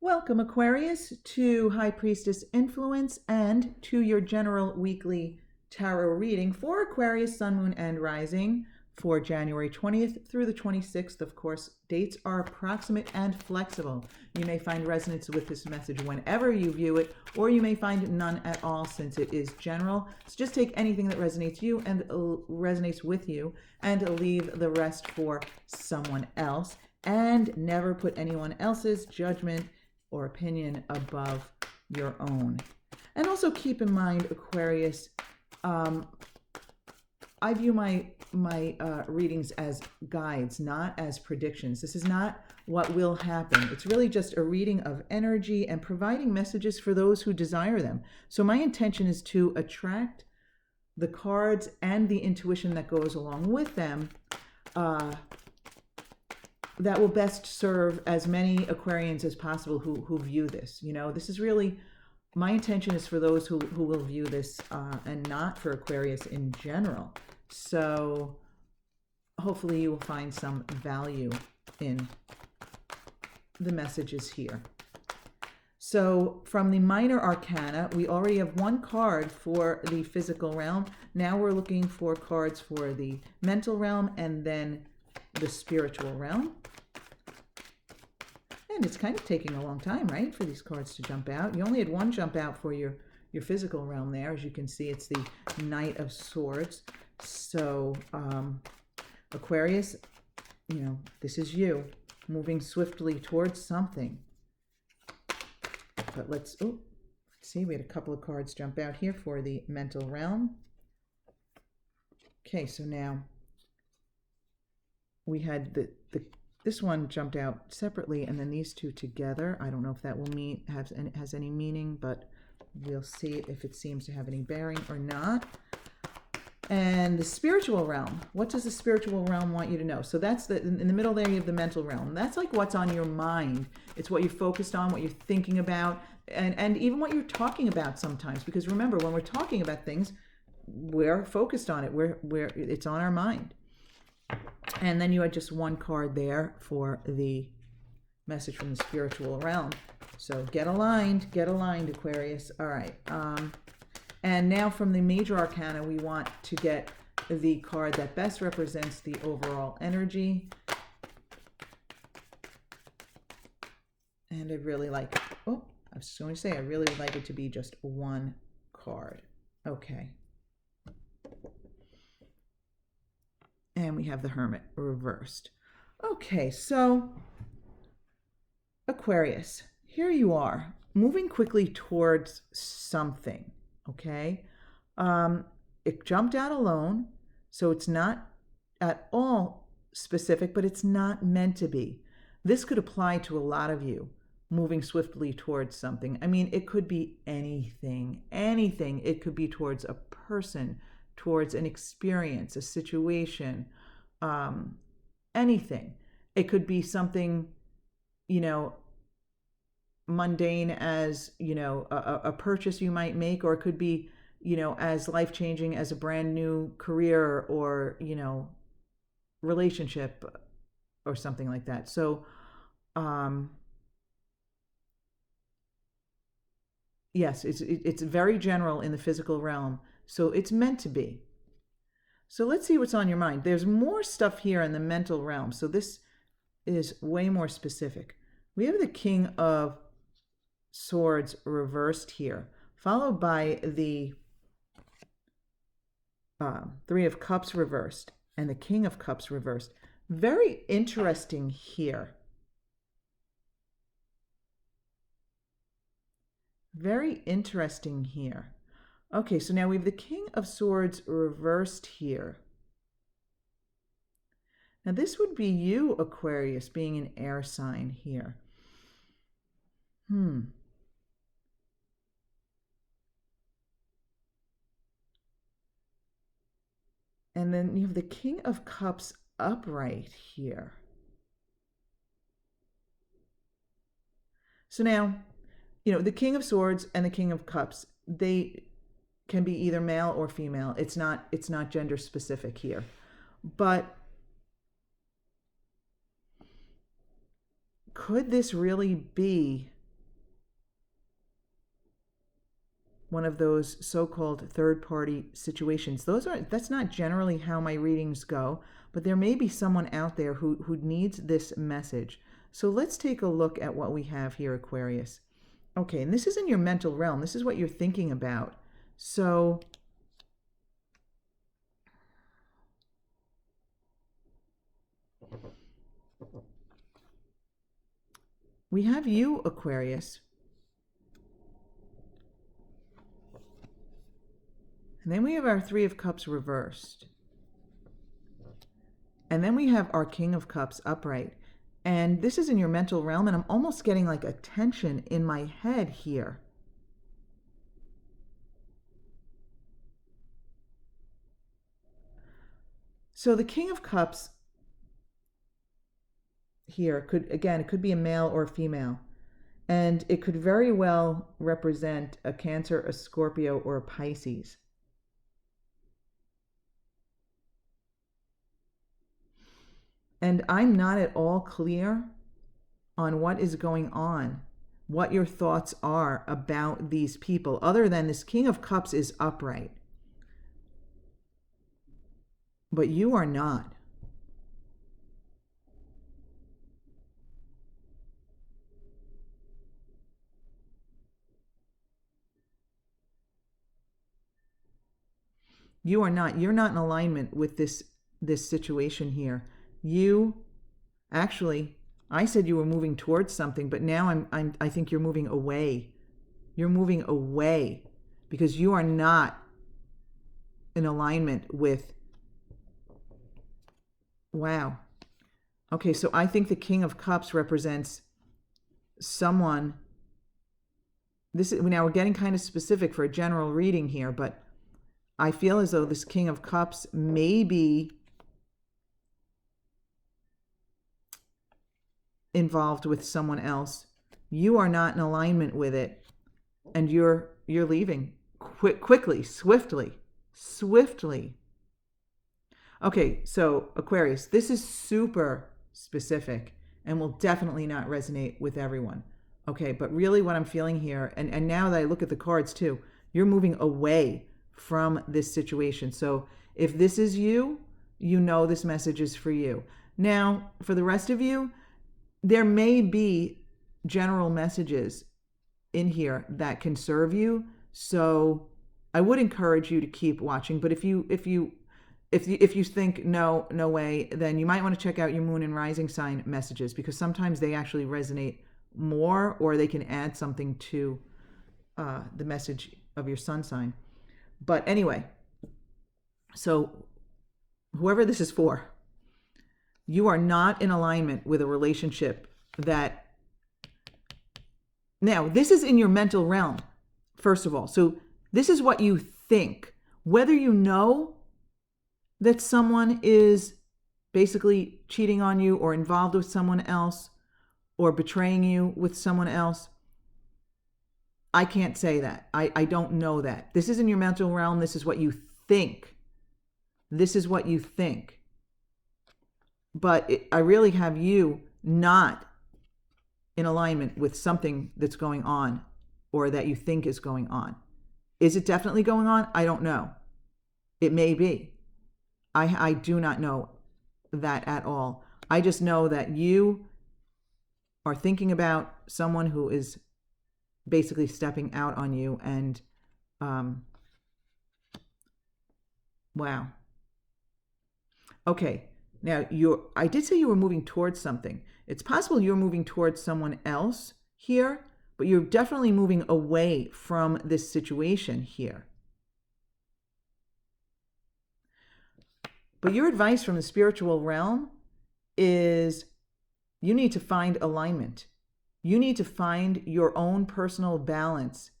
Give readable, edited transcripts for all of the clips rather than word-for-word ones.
Welcome, Aquarius, to High Priestess Influence and to your general weekly tarot reading for Aquarius, Sun, Moon, and Rising for January 20th through the 26th. Of course, dates are approximate and flexible. You may find resonance with this message whenever you view it, or you may find none at all since it is general. So just take anything that resonates you and resonates with you and leave the rest for someone else. And never put anyone else's judgment or opinion above your own. And also keep in mind, Aquarius, I view my readings as guides, not as predictions. This is not what will happen. It's really just a reading of energy and providing messages for those who desire them. So my intention is to attract the cards and the intuition that goes along with them that will best serve as many Aquarians as possible who view this. You know, this is really, my intention is for those who will view this and not for Aquarius in general. So hopefully you will find some value in the messages here. So from the minor arcana, we already have one card for the physical realm. Now we're looking for cards for the mental realm and then the spiritual realm. And it's kind of taking a long time, right, for these cards to jump out. You only had one jump out for your physical realm there. As you can see, it's the Knight of Swords. So Aquarius, you know, this is you moving swiftly towards something. But let's see, we had a couple of cards jump out here for the mental realm. Okay, so now we had this one jumped out separately, and then these two together. I don't know if that will has any meaning, but we'll see if it seems to have any bearing or not. And the spiritual realm. What does the spiritual realm want you to know? So that's in the middle there, you have the mental realm. That's like what's on your mind. It's what you're focused on, what you're thinking about, and even what you're talking about sometimes. Because remember, when we're talking about things, we're focused on it. It's on our mind. And then you had just one card there for the message from the spiritual realm. So get aligned, Aquarius. All right. And now from the major arcana, we want to get the card that best represents the overall energy. And I really like, I was just going to say, I really would like it to be just one card. Okay. And we have the Hermit reversed. Okay, so Aquarius, here you are, moving quickly towards something, okay? It jumped out alone, so it's not at all specific, but it's not meant to be. This could apply to a lot of you moving swiftly towards something. I mean, it could be anything. It could be towards a person, towards an experience, a situation, anything. It could be something, you know, mundane as, you know, a purchase you might make, or it could be, you know, as life-changing as a brand new career or, you know, relationship or something like that. So, yes, it's very general in the physical realm. So it's meant to be. So let's see what's on your mind. There's more stuff here in the mental realm. So this is way more specific. We have the King of Swords reversed here, followed by the Three of Cups reversed and the King of Cups reversed. Very interesting here. Very interesting here. Okay, so now we have the King of Swords reversed here. Now this would be you, Aquarius, being an air sign here. And then you have the King of Cups upright here. So now, you know, the King of Swords and the King of Cups, they can be either male or female. It's not gender specific here. But could this really be one of those so-called third-party situations. That's not generally how my readings go, but there may be someone out there who needs this message. So let's take a look at what we have here, Aquarius. Okay, and this is in your mental realm. This is what you're thinking about. So we have you, Aquarius. And then we have our Three of Cups reversed. And then we have our King of Cups upright. And this is in your mental realm, and I'm almost getting like a tension in my head here. So the King of Cups here it could be a male or a female. And it could very well represent a Cancer, a Scorpio, or a Pisces. And I'm not at all clear on what is going on, what your thoughts are about these people, other than this King of Cups is upright. But you are not. You are not. You're not in alignment with this situation here. You, actually, I said you were moving towards something, but now I think you're moving away. You're moving away because you are not in alignment with. Wow. Okay, so I think the King of Cups represents someone. Now we're getting kind of specific for a general reading here, but I feel as though this King of Cups may be involved with someone else. You are not in alignment with it, and you're leaving quickly, swiftly. Okay, so Aquarius, this is super specific and will definitely not resonate with everyone. Okay, but really what I'm feeling here, and now that I look at the cards too, you're moving away from this situation. So if this is you, you know this message is for you. Now, for the rest of you, there may be general messages in here that can serve you. So I would encourage you to keep watching. But if you think no way, then you might want to check out your moon and rising sign messages, because sometimes they actually resonate more, or they can add something to the message of your sun sign. But anyway, so whoever this is for, you are not in alignment with a relationship that. Now, this is in your mental realm, first of all. So this is what you think. Whether you know that someone is basically cheating on you or involved with someone else or betraying you with someone else, I can't say that. I don't know that. This is in your mental realm. This is what you think. This is what you think. But I really have you not in alignment with something that's going on or that you think is going on. Is it definitely going on? I don't know. It may be. I do not know that at all. I just know that you are thinking about someone who is basically stepping out on you, and wow. Okay. Now, I did say you were moving towards something. It's possible you're moving towards someone else here, but you're definitely moving away from this situation here. But your advice from the spiritual realm is you need to find alignment. You need to find your own personal balance.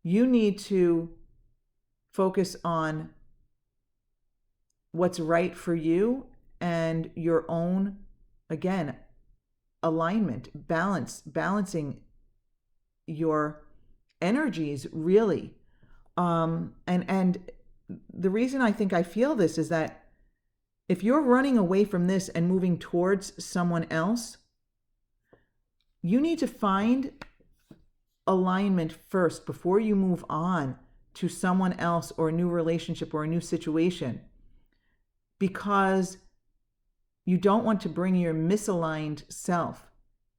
You need to focus on what's right for you and your own, again, alignment, balancing your energies, really. And the reason I think I feel this is that if you're running away from this and moving towards someone else, you need to find alignment first before you move on to someone else or a new relationship or a new situation, because you don't want to bring your misaligned self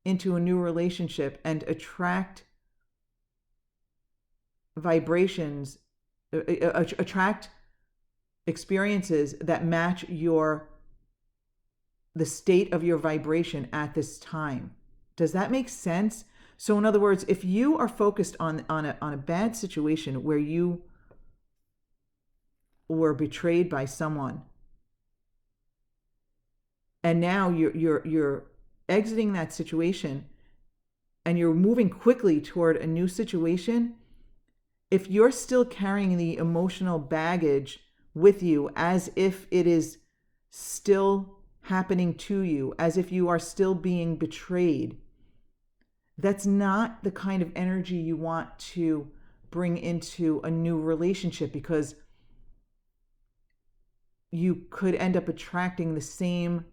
into a new relationship and attract vibrations, attract experiences that match the state of your vibration at this time. Does that make sense? So in other words, if you are focused on a bad situation where you were betrayed by someone, and now you're exiting that situation and you're moving quickly toward a new situation, if you're still carrying the emotional baggage with you as if it is still happening to you, as if you are still being betrayed, that's not the kind of energy you want to bring into a new relationship, because you could end up attracting the same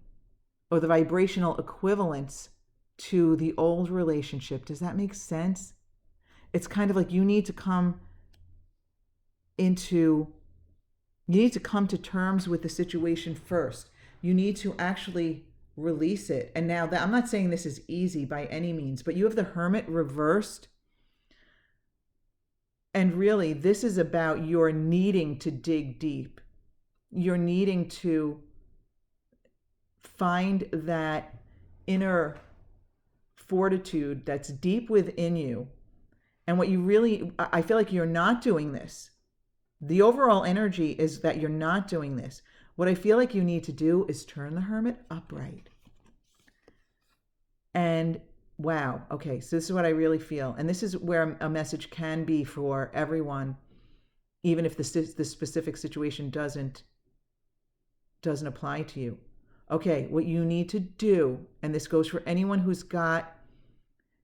or the vibrational equivalence to the old relationship. Does that make sense? It's kind of like you need to come to terms with the situation first. You need to actually release it. And now that I'm not saying this is easy by any means, but you have the Hermit reversed. And really, this is about your needing to dig deep. You're needing to find that inner fortitude that's deep within you. And what you really, I feel like you're not doing this. The overall energy is that you're not doing this. What I feel like you need to do is turn the Hermit upright. And wow, okay, so this is what I really feel. And this is where a message can be for everyone, even if the specific situation doesn't apply to you. Okay, what you need to do, and this goes for anyone who's got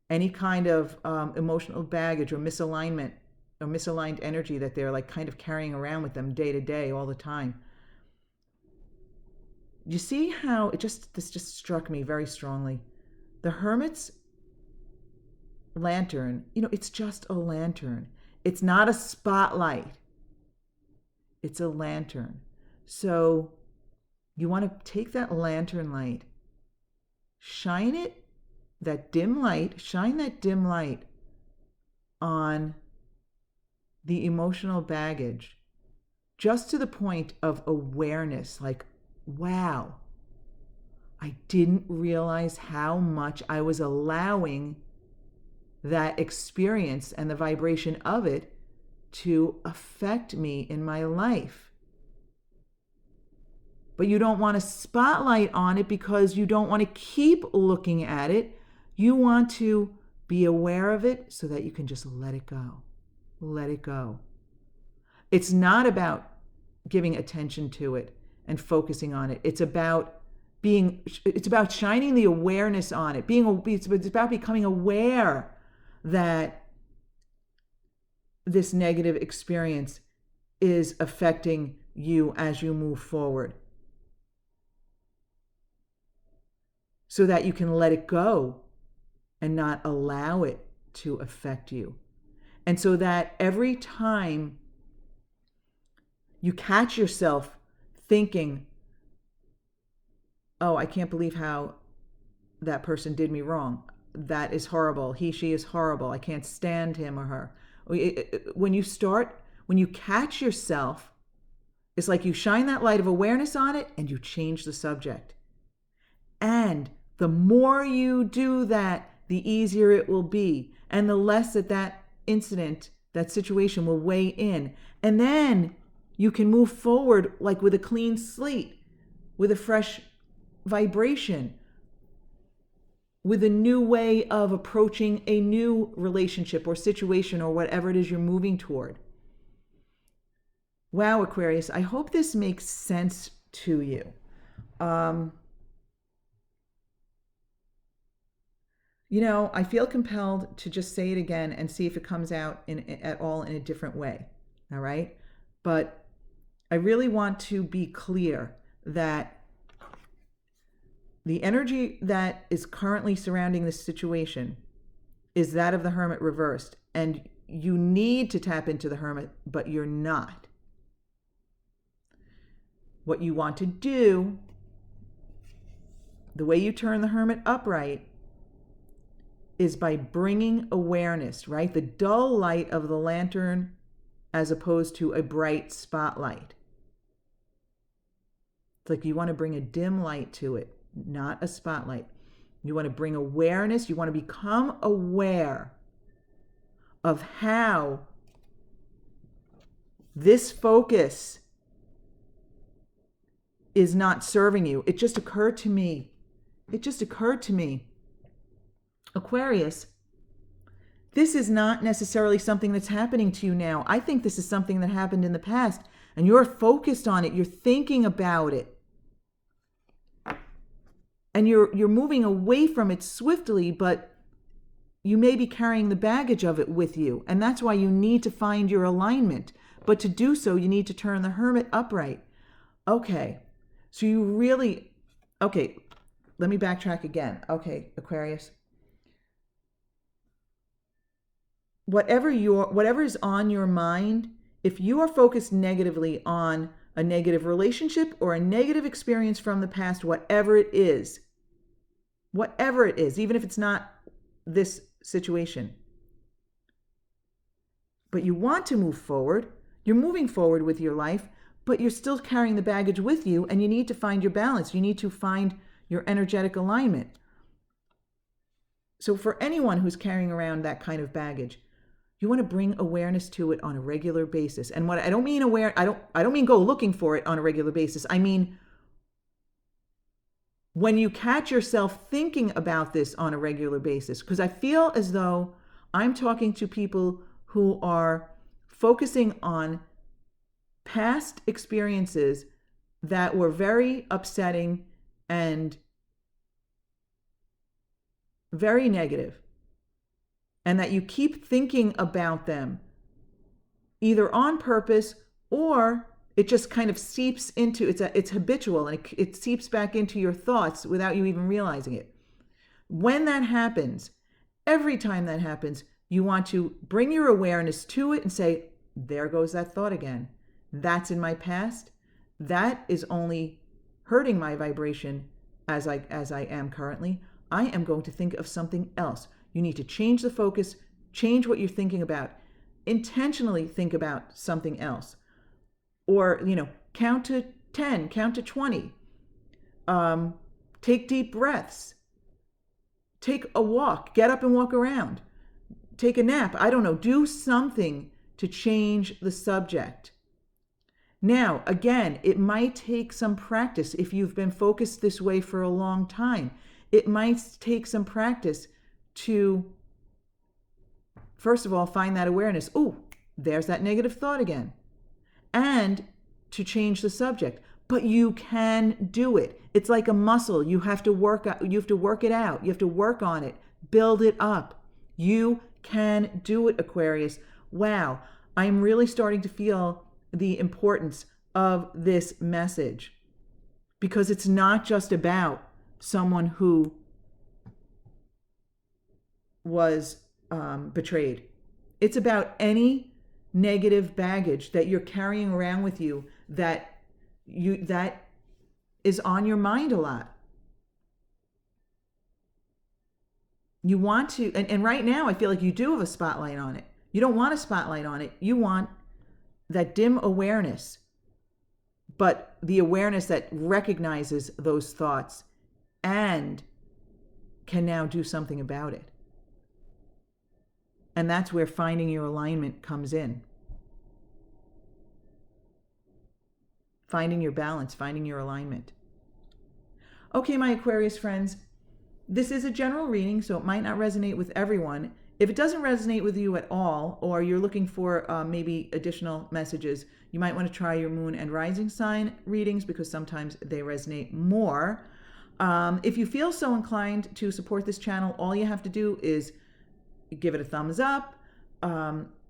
any kind of emotional baggage or misalignment or misaligned energy that they're like kind of carrying around with them day to day all the time. You see how this just struck me very strongly. The Hermit's lantern, it's just a lantern. It's not a spotlight. It's a lantern. So you want to take that lantern light, shine that dim light on the emotional baggage, just to the point of awareness, like, wow, I didn't realize how much I was allowing that experience and the vibration of it to affect me in my life. But you don't want a spotlight on it because you don't want to keep looking at it. You want to be aware of it so that you can just let it go. Let it go. It's not about giving attention to it and focusing on it. It's about shining the awareness on it. It's about becoming aware that this negative experience is affecting you as you move forward, so that you can let it go and not allow it to affect you. And so that every time you catch yourself thinking, oh, I can't believe how that person did me wrong. That is horrible. She is horrible. I can't stand him or her. When you catch yourself, it's like you shine that light of awareness on it and you change the subject. And the more you do that, the easier it will be. And the less that incident, that situation will weigh in. And then you can move forward like with a clean slate, with a fresh vibration, with a new way of approaching a new relationship or situation or whatever it is you're moving toward. Wow, Aquarius, I hope this makes sense to you. I feel compelled to just say it again and see if it comes out at all in a different way. All right? But I really want to be clear that the energy that is currently surrounding this situation is that of the Hermit reversed. And you need to tap into the Hermit, but you're not. What you want to do, the way you turn the Hermit upright, is by bringing awareness, right? The dull light of the lantern as opposed to a bright spotlight. It's like you want to bring a dim light to it, not a spotlight. You want to bring awareness. You want to become aware of how this focus is not serving you. It just occurred to me. Aquarius, this is not necessarily something that's happening to you now. I think this is something that happened in the past, and you're focused on it. You're thinking about it. And you're moving away from it swiftly, but you may be carrying the baggage of it with you. And that's why you need to find your alignment. But to do so, you need to turn the Hermit upright. Okay, so okay, let me backtrack again. Okay, Aquarius. Whatever is on your mind, if you are focused negatively on a negative relationship or a negative experience from the past, whatever it is, even if it's not this situation, but you want to move forward, you're moving forward with your life, but you're still carrying the baggage with you, and you need to find your balance. You need to find your energetic alignment. So for anyone who's carrying around that kind of baggage, you want to bring awareness to it on a regular basis. And what I don't mean I don't mean go looking for it on a regular basis. I mean, when you catch yourself thinking about this on a regular basis, because I feel as though I'm talking to people who are focusing on past experiences that were very upsetting and very negative, and that you keep thinking about them either on purpose or it just kind of seeps into, it's habitual, and it seeps back into your thoughts without you even realizing it. When that happens, every time that happens, you want to bring your awareness to it and say, there goes that thought again. That's in my past. That is only hurting my vibration as I am currently. I am going to think of something else. You need to change the focus, change what you're thinking about. Intentionally think about something else. Or, count to 10, count to 20. Take deep breaths. Take a walk, get up and walk around. Take a nap. I don't know, do something to change the subject. Now, again, it might take some practice if you've been focused this way for a long time. It might take some practice to, first of all, find that awareness. Oh, there's that negative thought again. And to change the subject. But you can do it. It's like a muscle. You have to work it out. You have to work on it. Build it up. You can do it, Aquarius. Wow. I'm really starting to feel the importance of this message, because it's not just about someone who was betrayed. It's about any negative baggage that you're carrying around with you that is on your mind a lot. You want to, and right now I feel like you do have a spotlight on it. You don't want a spotlight on it. You want that dim awareness, but the awareness that recognizes those thoughts and can now do something about it. And that's where finding your alignment comes in. Finding your balance, finding your alignment. Okay, my Aquarius friends, this is a general reading, so it might not resonate with everyone. If it doesn't resonate with you at all, or you're looking for maybe additional messages, you might want to try your moon and rising sign readings, because sometimes they resonate more. If you feel so inclined to support this channel, all you have to do is give it a thumbs up.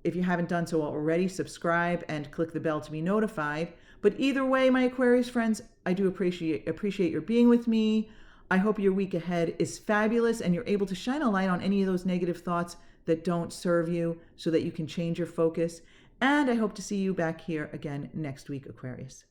If you haven't done so already, subscribe and click the bell to be notified. But either way, my Aquarius friends, I do appreciate your being with me. I hope your week ahead is fabulous and you're able to shine a light on any of those negative thoughts that don't serve you so that you can change your focus. And I hope to see you back here again next week, Aquarius.